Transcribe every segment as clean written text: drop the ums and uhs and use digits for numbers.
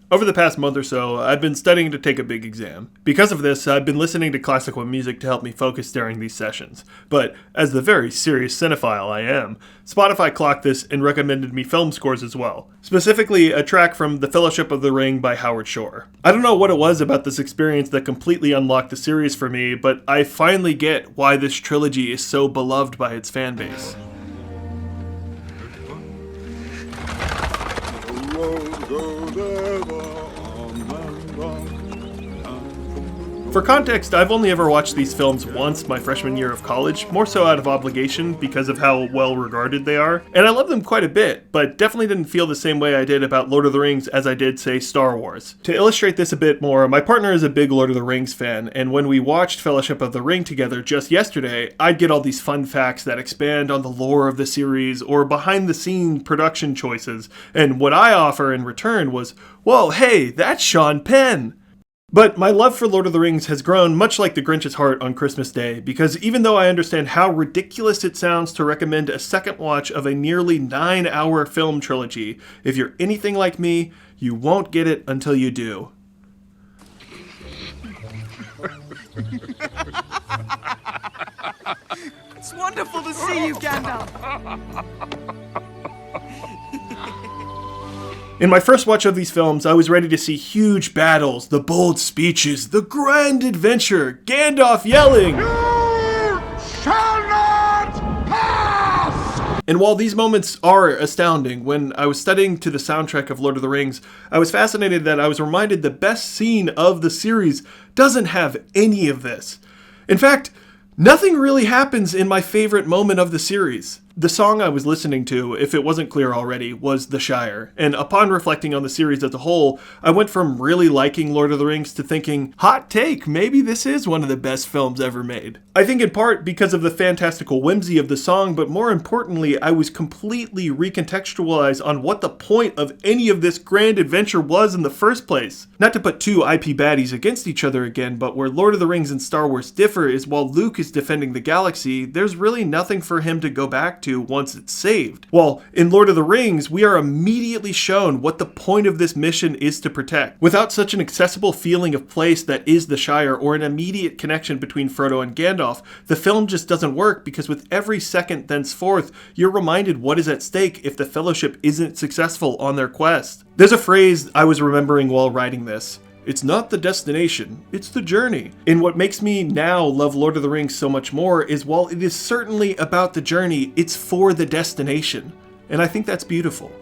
Over the past month or so, I've been studying to take a big exam. Because of this, I've been listening to classical music to help me focus during these sessions. But as the very serious cinephile I am, Spotify clocked this and recommended me film scores as well. Specifically, a track from The Fellowship of the Ring by Howard Shore. I don't know what it was about this experience that completely unlocked the series for me, but I finally get why this trilogy is so beloved by its fan base. For context, I've only ever watched these films once my freshman year of college, more so out of obligation because of how well regarded they are, and I love them quite a bit, but definitely didn't feel the same way I did about Lord of the Rings as I did, say, Star Wars. To illustrate this a bit more, my partner is a big Lord of the Rings fan, and when we watched Fellowship of the Ring together just yesterday, I'd get all these fun facts that expand on the lore of the series or behind-the-scenes production choices, and what I offer in return was, "Whoa, hey, that's Sean Penn!" But my love for Lord of the Rings has grown much like the Grinch's heart on Christmas Day, because even though I understand how ridiculous it sounds to recommend a second watch of a nearly 9-hour film trilogy, if you're anything like me, you won't get it until you do. It's wonderful to see you, Gandalf! In my first watch of these films, I was ready to see huge battles, the bold speeches, the grand adventure, Gandalf yelling, "You shall not pass!" And while these moments are astounding, when I was studying to the soundtrack of Lord of the Rings, I was fascinated that I was reminded the best scene of the series doesn't have any of this. In fact, nothing really happens in my favorite moment of the series. The song I was listening to, if it wasn't clear already, was The Shire, and upon reflecting on the series as a whole, I went from really liking Lord of the Rings to thinking, hot take, maybe this is one of the best films ever made. I think in part because of the fantastical whimsy of the song, but more importantly, I was completely recontextualized on what the point of any of this grand adventure was in the first place. Not to put two IP baddies against each other again, but where Lord of the Rings and Star Wars differ is while Luke is defending the galaxy, there's really nothing for him to go back to once it's saved. While in Lord of the Rings, we are immediately shown what the point of this mission is to protect. Without such an accessible feeling of place that is the Shire or an immediate connection between Frodo and Gandalf, the film just doesn't work because with every second thenceforth, you're reminded what is at stake if the Fellowship isn't successful on their quest. There's a phrase I was remembering while writing this. It's not the destination, it's the journey. And what makes me now love Lord of the Rings so much more is while it is certainly about the journey, it's for the destination. And I think that's beautiful.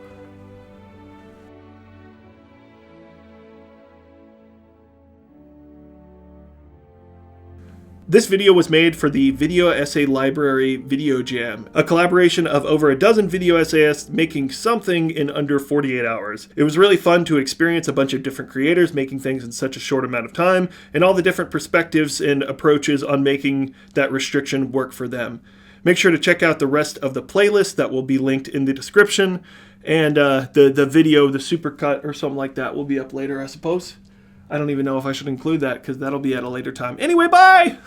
This video was made for the Video Essay Library Video Jam, a collaboration of over a dozen video essayists making something in under 48 hours. It was really fun to experience a bunch of different creators making things in such a short amount of time, and all the different perspectives and approaches on making that restriction work for them. Make sure to check out the rest of the playlist that will be linked in the description, and the video, the supercut or something like that will be up later, I suppose. I don't even know if I should include that because that'll be at a later time. Anyway, bye!